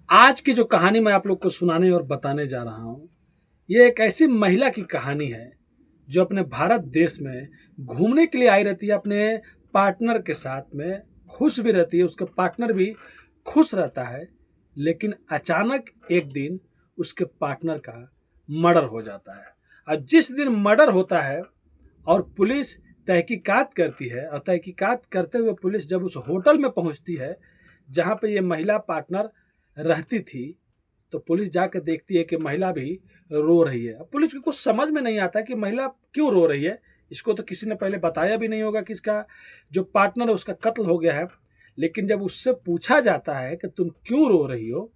आज की जो कहानी मैं आप लोग को सुनाने और बताने जा रहा हूँ, ये एक ऐसी महिला की कहानी है, जो अपने भारत देश में घूमने के लिए आई रहती है अपने पार्टनर के साथ में, खुश भी रहती है, उसका पार्टनर भी खुश रहता है। लेकिन अचानक एक दिन उसके पार्टनर का मर्डर हो जाता है। और जिस दिन मर्डर होता है और पुलिस तहकीकात करती है, और तहकीकात करते हुए पुलिस जब उस होटल में पहुंचती है जहां पे ये महिला पार्टनर रहती थी, तो पुलिस जाकर देखती है कि महिला भी रो रही है। अब पुलिस को कुछ समझ में नहीं आता कि महिला क्यों रो रही है। इसको तो किसी ने पहले बताया भी नहीं होगा कि इसका जो पार्टनर है उसका कत्ल हो गया है। लेकिन जब उससे पूछा जाता है कि तुम क्यों रो रही हो,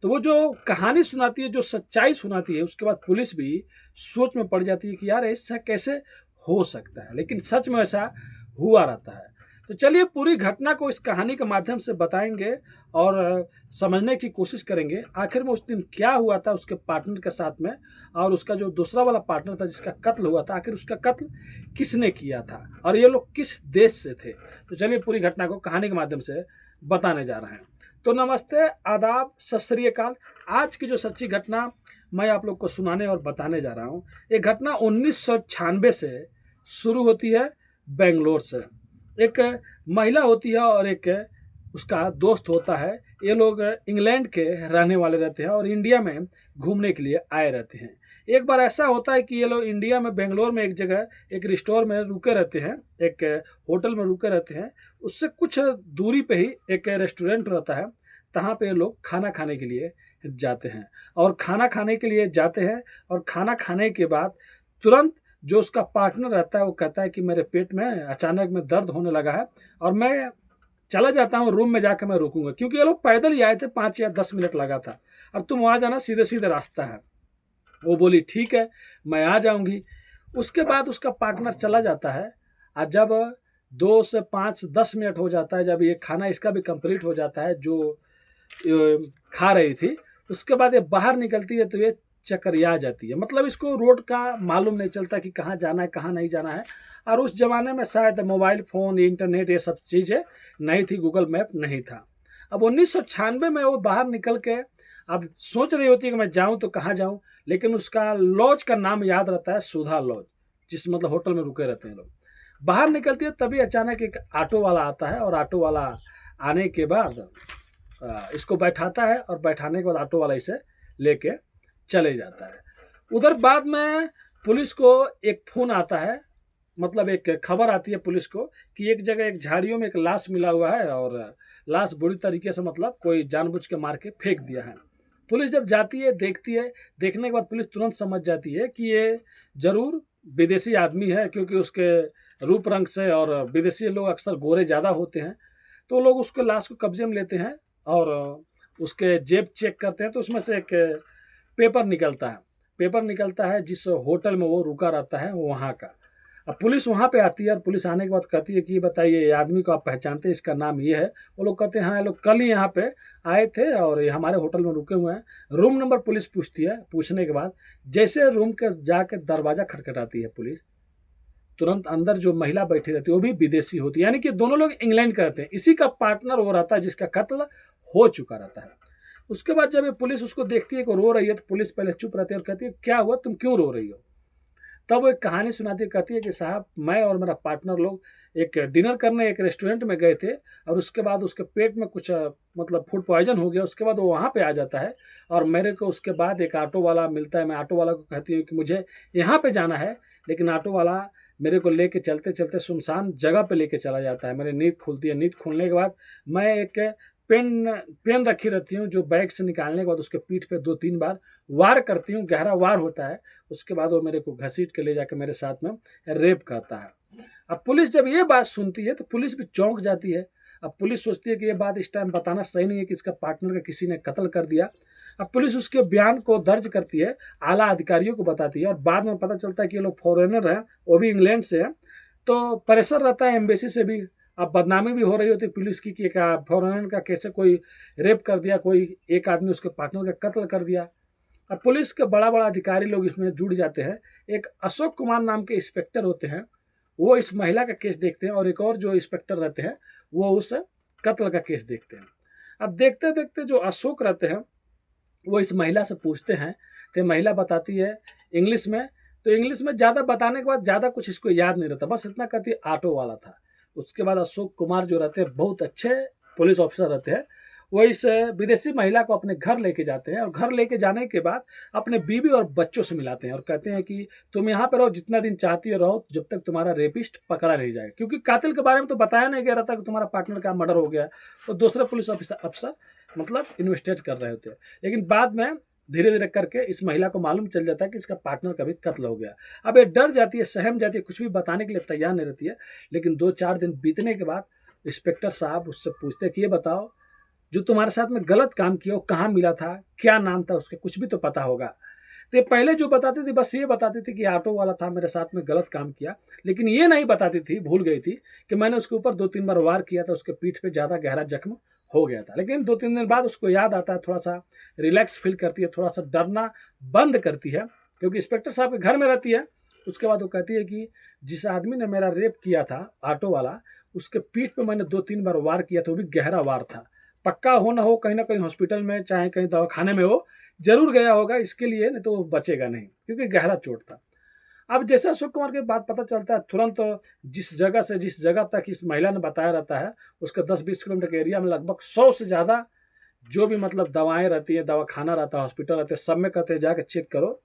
तो वो जो कहानी सुनाती है, जो सच्चाई सुनाती है, उसके बाद पुलिस भी सोच में पड़ जाती है कि यार ऐसा कैसे हो सकता है। लेकिन सच में ऐसा हुआ रहता है। तो चलिए पूरी घटना को इस कहानी के माध्यम से बताएंगे और समझने की कोशिश करेंगे आखिर में उस दिन क्या हुआ था उसके पार्टनर के साथ में, और उसका जो दूसरा वाला पार्टनर था जिसका कत्ल हुआ था, आखिर उसका कत्ल किसने किया था और ये लोग किस देश से थे। तो चलिए पूरी घटना को कहानी के माध्यम से बताने जा रहे हैं। तो नमस्ते, आदाब, सत श्री अकाल। आज की जो सच्ची घटना मैं आप लोग को सुनाने और बताने जा रहा हूँ, ये घटना 1996 से शुरू होती है बेंगलोर से। एक महिला होती है और एक उसका दोस्त होता है। ये लोग इंग्लैंड के रहने वाले रहते हैं और इंडिया में घूमने के लिए आए रहते हैं। एक बार ऐसा होता है कि ये लोग इंडिया में बेंगलोर में एक जगह एक रिस्टोर में रुके रहते हैं, एक होटल में रुके रहते हैं। उससे कुछ दूरी पे ही एक रेस्टोरेंट रहता है, तहाँ पे ये लोग खाना खाने के लिए जाते हैं। और खाना खाने के लिए जाते हैं और खाना खाने के बाद तुरंत जो उसका पार्टनर रहता है वो कहता है कि मेरे पेट में अचानक में दर्द होने लगा है और मैं चला जाता हूँ रूम में जाकर मैं रुकूंगा, क्योंकि ये लोग पैदल ही आए थे, 5 या 10 मिनट लगा था। अब तुम वहाँ जाना, सीधे सीधे रास्ता है। वो बोली ठीक है, मैं आ जाऊंगी। उसके बाद उसका पार्टनर चला जाता है और जब 2 से 5 10 मिनट हो जाता है, जब ये खाना इसका भी कंप्लीट हो जाता है जो खा रही थी, उसके बाद ये बाहर निकलती है तो ये चकरिया जाती है। मतलब इसको रोड का मालूम नहीं चलता कि कहाँ जाना है कहाँ नहीं जाना है। और उस जमाने में शायद मोबाइल फ़ोन, इंटरनेट, ये सब चीज़ें नहीं थी, गूगल मैप नहीं था। अब 1996 में वो बाहर निकल के अब सोच रही होती है कि मैं जाऊं तो कहाँ जाऊं, लेकिन उसका लॉज का नाम याद रहता है, सुधा लॉज, जिस मतलब होटल में रुके रहते हैं लोग। बाहर निकलती है तभी अचानक एक ऑटो वाला आता है और ऑटो वाला आने के बाद इसको बैठाता है और बैठाने के बाद ऑटो वाला इसे लेके चले जाता है। उधर बाद में पुलिस को एक फ़ोन आता है, मतलब एक खबर आती है पुलिस को कि एक जगह एक झाड़ियों में एक लाश मिला हुआ है और लाश बुरी तरीके से, मतलब कोई जानबूझ के मार के फेंक दिया है। पुलिस जब जाती है, देखती है, देखने के बाद पुलिस तुरंत समझ जाती है कि ये ज़रूर विदेशी आदमी है, क्योंकि उसके रूप रंग से, और विदेशी लोग अक्सर गोरे ज़्यादा होते हैं। तो लोग उसको लाश को कब्जे में लेते हैं और उसके जेब चेक करते हैं, तो उसमें से एक पेपर निकलता है। पेपर निकलता है जिस होटल में वो रुका रहता है वहाँ का। अब पुलिस वहाँ पे आती है और पुलिस आने के बाद कहती है कि ये बताइए, ये आदमी को आप पहचानते हैं, इसका नाम ये है। वो लोग कहते हैं हाँ, ये लोग कल ही यहाँ पे आए थे और ये हमारे होटल में रुके हुए हैं। रूम नंबर पुलिस पूछती है। पूछने के बाद जैसे रूम के जाके दरवाज़ा खटखटाती है पुलिस, तुरंत अंदर जो महिला बैठी रहती है वो भी विदेशी होती है, यानी कि दोनों लोग इंग्लैंड के रहते हैं। इसी का पार्टनर वो रहता है जिसका कत्ल हो चुका रहता है। उसके बाद जब ये पुलिस उसको देखती है कि रो रही है, तो पुलिस पहले चुप रहती है और कहती है क्या हुआ, तुम क्यों रो रही हो। तब वो एक कहानी सुनाती है, कहती है कि साहब, मैं और मेरा पार्टनर लोग एक डिनर करने एक रेस्टोरेंट में गए थे और उसके बाद उसके पेट में कुछ मतलब फूड पॉइजन हो गया। उसके बाद वो वहाँ पे आ जाता है और मेरे को उसके बाद एक ऑटो वाला मिलता है। मैं ऑटो वाला को कहती हूँ कि मुझे यहाँ पे जाना है, लेकिन ऑटो वाला मेरे को लेके चलते चलते सुनसान जगह पे लेके चला जाता है। मेरी नींद खुलती है। नींद खुलने के बाद मैं एक पेन पेन रखी रहती हूँ, जो बैग से निकालने के बाद उसके पीठ पे 2-3 बार वार करती हूँ, गहरा वार होता है। उसके बाद वो मेरे को घसीट के ले जाकर मेरे साथ में रेप करता है। अब पुलिस जब ये बात सुनती है तो पुलिस भी चौंक जाती है। अब पुलिस सोचती है कि ये बात इस टाइम बताना सही नहीं है कि इसका पार्टनर का किसी ने कत्ल कर दिया। अब पुलिस उसके बयान को दर्ज करती है, आला अधिकारियों को बताती है और बाद में पता चलता है कि ये लोग फॉरेनर हैं, वो भी इंग्लैंड से हैं। तो प्रेशर रहता है एम्बेसी से भी। अब बदनामी भी हो रही होती है पुलिस की कि एक फॉरेनर का कैसे कोई रेप कर दिया, कोई एक आदमी उसके पार्टनर का कत्ल कर दिया। अब पुलिस के बड़ा बड़ा अधिकारी लोग इसमें जुड़ जाते हैं। एक अशोक कुमार नाम के इंस्पेक्टर होते हैं, वो इस महिला का केस देखते हैं और एक और जो इंस्पेक्टर रहते हैं वो उस कत्ल का केस देखते हैं। अब देखते देखते जो अशोक रहते हैं वो इस महिला से पूछते हैं, तो महिला बताती है इंग्लिश में। तो इंग्लिश में ज़्यादा बताने के बाद ज़्यादा कुछ इसको याद नहीं रहता, बस इतना कहती है ऑटो वाला था। उसके बाद अशोक कुमार जो रहते हैं बहुत अच्छे पुलिस ऑफिसर रहते हैं, वो इस विदेशी महिला को अपने घर लेके जाते हैं और घर लेके जाने के बाद अपने बीवी और बच्चों से मिलाते हैं और कहते हैं कि तुम यहाँ पर रहो, जितना दिन चाहती हो रहो, जब तक तुम्हारा रेपिस्ट पकड़ा नहीं जाएगा। क्योंकि कातिल के बारे में तो बताया नहीं गया रहता कि तुम्हारा पार्टनर का मर्डर हो गया, तो दूसरे पुलिस अफसर मतलब इन्वेस्टिगेट कर रहे होते हैं। लेकिन बाद में धीरे धीरे करके इस महिला को मालूम चल जाता है कि इसका पार्टनर का भी कत्ल हो गया। अब ये डर जाती है, सहम जाती है, कुछ भी बताने के लिए तैयार नहीं रहती है। लेकिन 2-4 दिन बीतने के बाद इंस्पेक्टर साहब उससे पूछते हैं कि ये बताओ, जो तुम्हारे साथ में गलत काम किया वो कहाँ मिला था, क्या नाम था उसके, कुछ भी तो पता होगा। तो ये पहले जो बताती थी बस ये बताती थी कि ऑटो वाला था, मेरे साथ में गलत काम किया, लेकिन ये नहीं बताती थी, भूल गई थी कि मैंने उसके ऊपर 2-3 बार वार किया था, उसके पीठ पे ज़्यादा गहरा जख्म हो गया था। लेकिन 2-3 दिन बाद उसको याद आता है, थोड़ा सा रिलैक्स फील करती है, थोड़ा सा डरना बंद करती है, क्योंकि इंस्पेक्टर साहब के घर में रहती है। उसके बाद वो कहती है कि जिस आदमी ने मेरा रेप किया था, ऑटो वाला, उसके पीठ पे मैंने 2-3 बार वार किया था, वो भी गहरा वार था। पक्का हो ना हो, कहीं ना कहीं हॉस्पिटल में चाहे कहीं दवाखाने में हो जरूर गया होगा इसके लिए, नहीं तो वो बचेगा नहीं, क्योंकि गहरा चोट था। अब जैसे अशोक कुमार के बात पता चलता है, तुरंत जिस जगह से जिस जगह तक इस महिला ने बताया रहता है, उसके 10-20 किलोमीटर के एरिया में लगभग 100 से ज़्यादा जो भी मतलब दवाएं रहती है, दवाखाना रहता है, हॉस्पिटल रहते हैं, सब में कहते हैं जाकर चेक करो।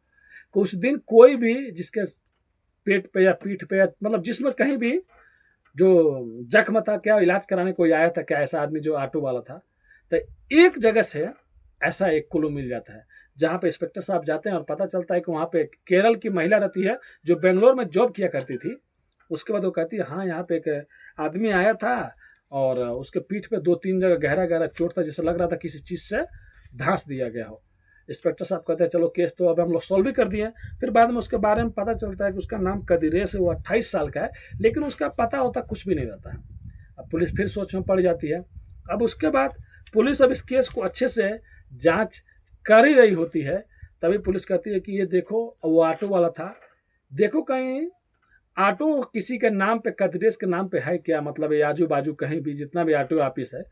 कुछ दिन कोई भी जिसके पेट पे या पीठ पे या मतलब जिसमें कहीं भी जो जख्म था, क्या इलाज कराने कोई आया था क्या ऐसा आदमी जो ऑटो वाला था। तो एक जगह से ऐसा एक क्लू मिल जाता है, जहाँ पे इंस्पेक्टर साहब जाते हैं और पता चलता है कि वहाँ पे केरल की महिला रहती है जो बेंगलोर में जॉब किया करती थी। उसके बाद वो कहती है हाँ, यहाँ पे एक आदमी आया था और उसके पीठ पे 2-3 जगह गहरा गहरा चोट था, जैसे लग रहा था किसी चीज़ से धांस दिया गया हो। इंस्पेक्टर साहब कहते हैं चलो केस तो अब हम लोग सॉल्व भी कर दिए। फिर बाद में उसके बारे में पता चलता है कि उसका नाम कदिरेश है, वो 28 साल का है, लेकिन उसका पता होता कुछ भी नहीं रहता है। अब पुलिस फिर सोच में पड़ जाती है। अब उसके बाद पुलिस अब इस केस को अच्छे से जांच कर ही रही होती है, तभी पुलिस कहती है कि ये देखो वो ऑटो वाला था, देखो कहीं ऑटो किसी के नाम पे, कदिरेश के नाम पे है क्या, मतलब ये आजू बाजू कहीं भी जितना भी ऑटो ऑफिस है,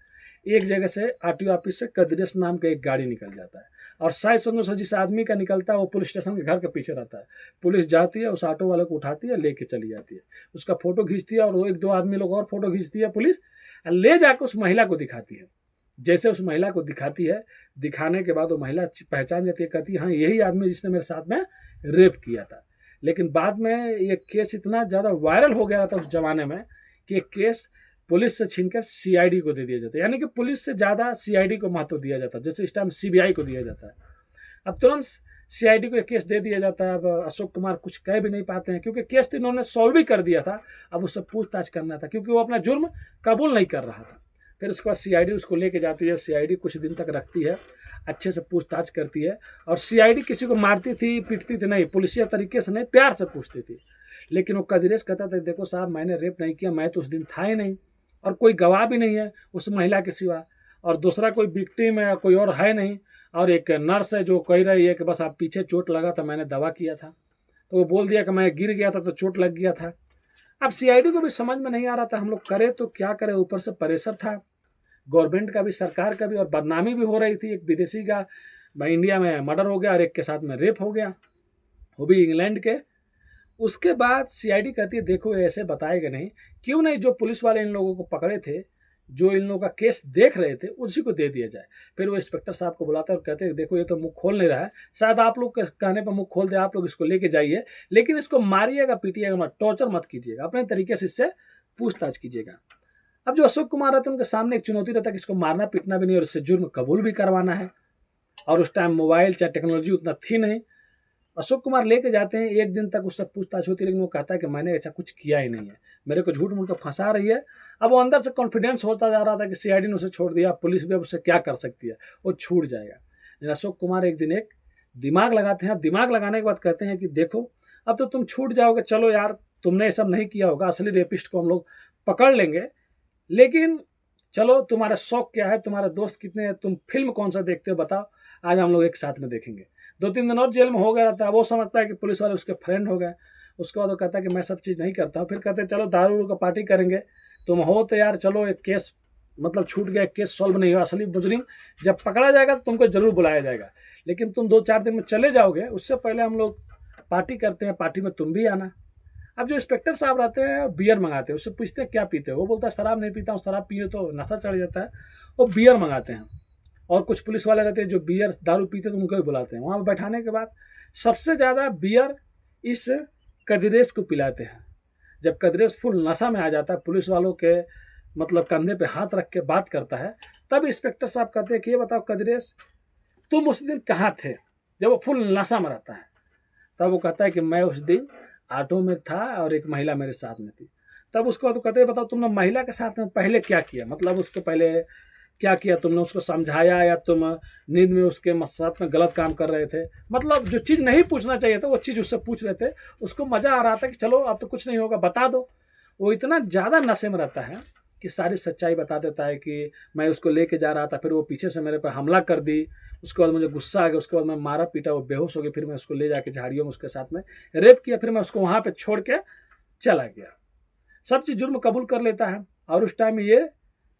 एक जगह से ऑटो ऑफिस से कदिरेश नाम का एक गाड़ी निकल जाता है और शायद समझो से जिस आदमी का निकलता है वो पुलिस स्टेशन के घर के पीछे रहता है। पुलिस जाती है, उस ऑटो वाले को उठाती है, लेके चली जाती है, उसका फोटो खींचती है और वो 1-2 आदमी लोग और फोटो खींचती है पुलिस, ले जाकर उस महिला को दिखाती है। जैसे उस महिला को दिखाती है, दिखाने के बाद वो महिला पहचान जाती है, कहती है हाँ यही आदमी जिसने मेरे साथ में रेप किया था। लेकिन बाद में ये केस इतना ज़्यादा वायरल हो गया था उस जमाने में कि केस पुलिस से छीनकर सीआईडी को दे दिया जाता है, यानी कि पुलिस से ज़्यादा सीआईडी को महत्व दिया जाता है, जैसे इस टाइम सीबीआई को दिया जाता है। अब तुरंत सीआईडी को एक केस दे दिया जाता है। अब अशोक कुमार कुछ कह भी नहीं पाते हैं, क्योंकि केस तो इन्होंने सॉल्व ही कर दिया था, अब उससे पूछताछ करना था, क्योंकि वो अपना जुर्म कबूल नहीं कर रहा था। फिर उसके बाद सीआईडी उसको लेके जाती है, सीआईडी कुछ दिन तक रखती है, अच्छे से पूछताछ करती है। और सीआईडी किसी को मारती थी पीटती थी नहीं, पुलिसिया तरीके से नहीं, प्यार से पूछती थी। लेकिन वो कदिरेश कहता था देखो साहब मैंने रेप नहीं किया, मैं तो उस दिन था ही नहीं और कोई गवाह भी नहीं है उस महिला के सिवा, और दूसरा कोई विक्टिम है कोई और है नहीं, और एक नर्स है जो कह रही है कि बस आप पीछे चोट लगा था, मैंने दवा किया था। तो वो बोल दिया कि मैं गिर गया था तो चोट लग गया था। अब सीआईडी को भी समझ में नहीं आ रहा था हम लोग करें तो क्या करें, ऊपर से प्रेशर था गवर्नमेंट का भी, सरकार का भी, और बदनामी भी हो रही थी। एक विदेशी का इंडिया में मर्डर हो गया और एक के साथ में रेप हो गया, वो भी इंग्लैंड के। उसके बाद सीआईडी कहती है देखो ऐसे बताएगा नहीं, क्यों नहीं जो पुलिस वाले इन लोगों को पकड़े थे, जो इन लोगों का केस देख रहे थे, उसी को दे दिया जाए। फिर वो इंस्पेक्टर साहब को बुलाते हैं और कहते हैं देखो ये तो मुंह खोल नहीं रहा है, शायद आप लोग के कहने पर मुंह खोल दे, आप लोग इसको लेके जाइए, लेकिन इसको मारिएगा पीटिएगा मत, टॉर्चर मत कीजिएगा, अपने तरीके से इससे पूछताछ कीजिएगा। अब जो अशोक कुमार रहते हैं उनके सामने एक चुनौती रहता है कि इसको मारना पीटना भी नहीं और इससे जुर्म कबूल भी करवाना है, और उस टाइम मोबाइल चाहे टेक्नोलॉजी उतना थी नहीं। अशोक कुमार लेके जाते हैं, एक दिन तक उससे पूछताछ होती है, लेकिन वो कहता है कि मैंने ऐसा कुछ किया ही नहीं है, मेरे को झूठ मूठ को फंसा रही है। अब वो अंदर से कॉन्फिडेंस होता जा रहा था कि सीआईडी ने उसे छोड़ दिया, पुलिस भी अब उससे क्या कर सकती है, वो छूट जाएगा। लेकिन अशोक कुमार एक दिन एक दिमाग लगाते हैं, दिमाग लगाने के बाद कहते हैं कि देखो अब तो तुम छूट जाओगे, चलो यार तुमने ये सब नहीं किया होगा, असली रेपिस्ट को हम लोग पकड़ लेंगे, लेकिन चलो तुम्हारा शौक क्या है, तुम्हारे दोस्त कितने हैं, तुम फिल्म कौन सा देखते हो बताओ, आज हम लोग एक साथ में देखेंगे। 2-3 दिन और जेल में हो गया रहता है, वो समझता है कि पुलिस वाले उसके फ्रेंड हो गए। उसके बाद वो कहता है कि मैं सब चीज़ नहीं करता हूँ। फिर कहते हैं चलो दारू का पार्टी करेंगे, तुम हो तो यार चलो एक केस मतलब छूट गया, केस सॉल्व नहीं हुआ, असली मुजरिम जब पकड़ा जाएगा तो तुमको जरूर बुलाया जाएगा, लेकिन तुम 2-4 दिन में चले जाओगे, उससे पहले हम लोग पार्टी करते हैं, पार्टी में तुम भी आना। अब जो इंस्पेक्टर साहब रहते हैं बियर मंगाते हैं, उससे पूछते हैं क्या पीते हो, वो बोलता है शराब नहीं पीता हूँ, शराब पिए तो नशा चढ़ जाता है, वो बियर मंगाते हैं। और कुछ पुलिस वाले रहते हैं जो बियर दारू पीते हैं तो उनको भी बुलाते हैं, वहाँ पर बैठाने के बाद सबसे ज़्यादा बियर इस कदिरेश को पिलाते हैं। जब कदिरेश फुल नशा में आ जाता है, पुलिस वालों के मतलब कंधे पे हाथ रख के बात करता है, तब इंस्पेक्टर साहब कहते हैं कि ये बताओ कदिरेश, तुम उस दिन कहाँ थे जब वो फुल नशा में रहता है। तब वो कहता है कि मैं उस दिन ऑटो में था और एक महिला मेरे साथ में थी। तब उसके बाद वो कहते हैं बताओ तुमने महिला के साथ में पहले क्या किया, मतलब उसको पहले क्या किया, तुमने उसको समझाया या तुम नींद में उसके साथ में गलत काम कर रहे थे, मतलब जो चीज़ नहीं पूछना चाहिए था वो चीज़ उससे पूछ रहे थे। उसको मज़ा आ रहा था कि चलो अब तो कुछ नहीं होगा, बता दो। वो इतना ज़्यादा नशे में रहता है कि सारी सच्चाई बता देता है कि मैं उसको लेके जा रहा था, फिर वो पीछे से मेरे पर हमला कर दी, उसके बाद मुझे गुस्सा आ गया, उसके बाद मैं मारा पीटा, वो बेहोश हो गई, फिर मैं उसको ले जाके झाड़ियों में उसके साथ में रेप किया, फिर मैं उसको वहाँ पे छोड़ के चला गया। सब चीज़ जुर्म कबूल कर लेता है। और उस टाइम ये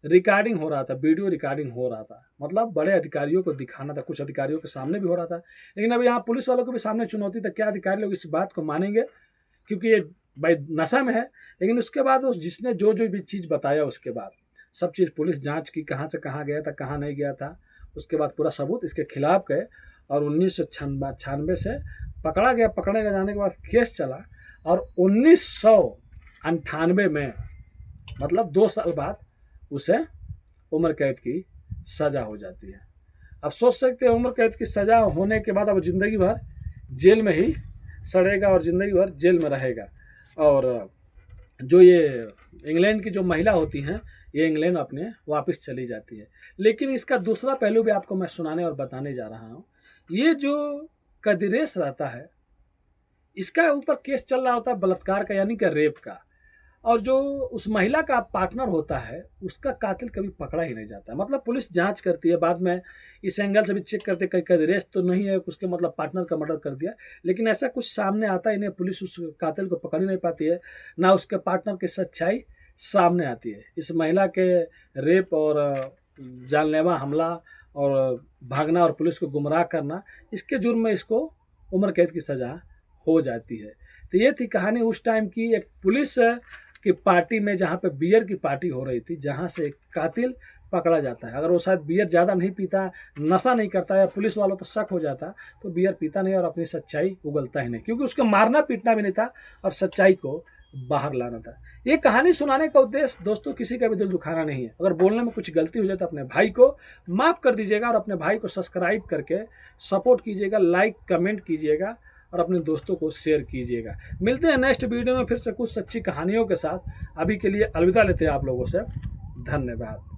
रिकॉर्डिंग हो रहा था, वीडियो रिकॉर्डिंग हो रहा था, मतलब बड़े अधिकारियों को दिखाना था, कुछ अधिकारियों के सामने भी हो रहा था। लेकिन अब यहाँ पुलिस वालों को भी सामने चुनौती था, क्या अधिकारी लोग इस बात को मानेंगे, क्योंकि ये भाई नशा में है। लेकिन उसके बाद उस जिसने जो जो भी चीज़ बताया, उसके बाद सब चीज़ पुलिस जांच की, कहाँ से कहाँ गया था, कहाँ नहीं गया था, उसके बाद पूरा सबूत इसके खिलाफ गए और 1996 से पकड़ा गया। पकड़े जाने के बाद केस चला और 1998 में मतलब 2 साल बाद उसे उम्र कैद की सज़ा हो जाती है। अब सोच सकते हैं उम्र कैद की सज़ा होने के बाद अब ज़िंदगी भर जेल में ही सड़ेगा और ज़िंदगी भर जेल में रहेगा। और जो ये इंग्लैंड की जो महिला होती हैं, ये इंग्लैंड अपने वापस चली जाती है। लेकिन इसका दूसरा पहलू भी आपको मैं सुनाने और बताने जा रहा हूँ। ये जो कदिरेश रहता है, इसका ऊपर केस चल रहा होता है बलात्कार का, यानी कि रेप का। और जो उस महिला का पार्टनर होता है, उसका कातिल कभी पकड़ा ही नहीं जाता। मतलब पुलिस जांच करती है, बाद में इस एंगल से भी चेक करते कहीं कदिरेश तो नहीं है, उसके मतलब पार्टनर का मर्डर कर दिया, लेकिन ऐसा कुछ सामने आता ही नहीं। पुलिस उस कातिल को पकड़ ही नहीं पाती है, ना उसके पार्टनर की सच्चाई सामने आती है। इस महिला के रेप और जानलेवा हमला और भागना और पुलिस को गुमराह करना, इसके जुर्म में इसको उम्र कैद की सज़ा हो जाती है। तो ये थी कहानी उस टाइम की, एक पुलिस की पार्टी में, जहाँ पे बियर की पार्टी हो रही थी, जहाँ से एक कातिल पकड़ा जाता है। अगर वो शायद बियर ज़्यादा नहीं पीता, नशा नहीं करता या पुलिस वालों पर शक हो जाता, तो बियर पीता नहीं और अपनी सच्चाई उगलता ही नहीं, क्योंकि उसको मारना पीटना भी नहीं था और सच्चाई को बाहर लाना था। ये कहानी सुनाने का उद्देश्य दोस्तों किसी का भी दिल दुखाना नहीं है। अगर बोलने में कुछ गलती हो जाए तो अपने भाई को माफ़ कर दीजिएगा और अपने भाई को सब्सक्राइब करके सपोर्ट कीजिएगा, लाइक कमेंट कीजिएगा और अपने दोस्तों को शेयर कीजिएगा। मिलते हैं नेक्स्ट वीडियो में फिर से कुछ सच्ची कहानियों के साथ। अभी के लिए अलविदा लेते हैं आप लोगों से। धन्यवाद।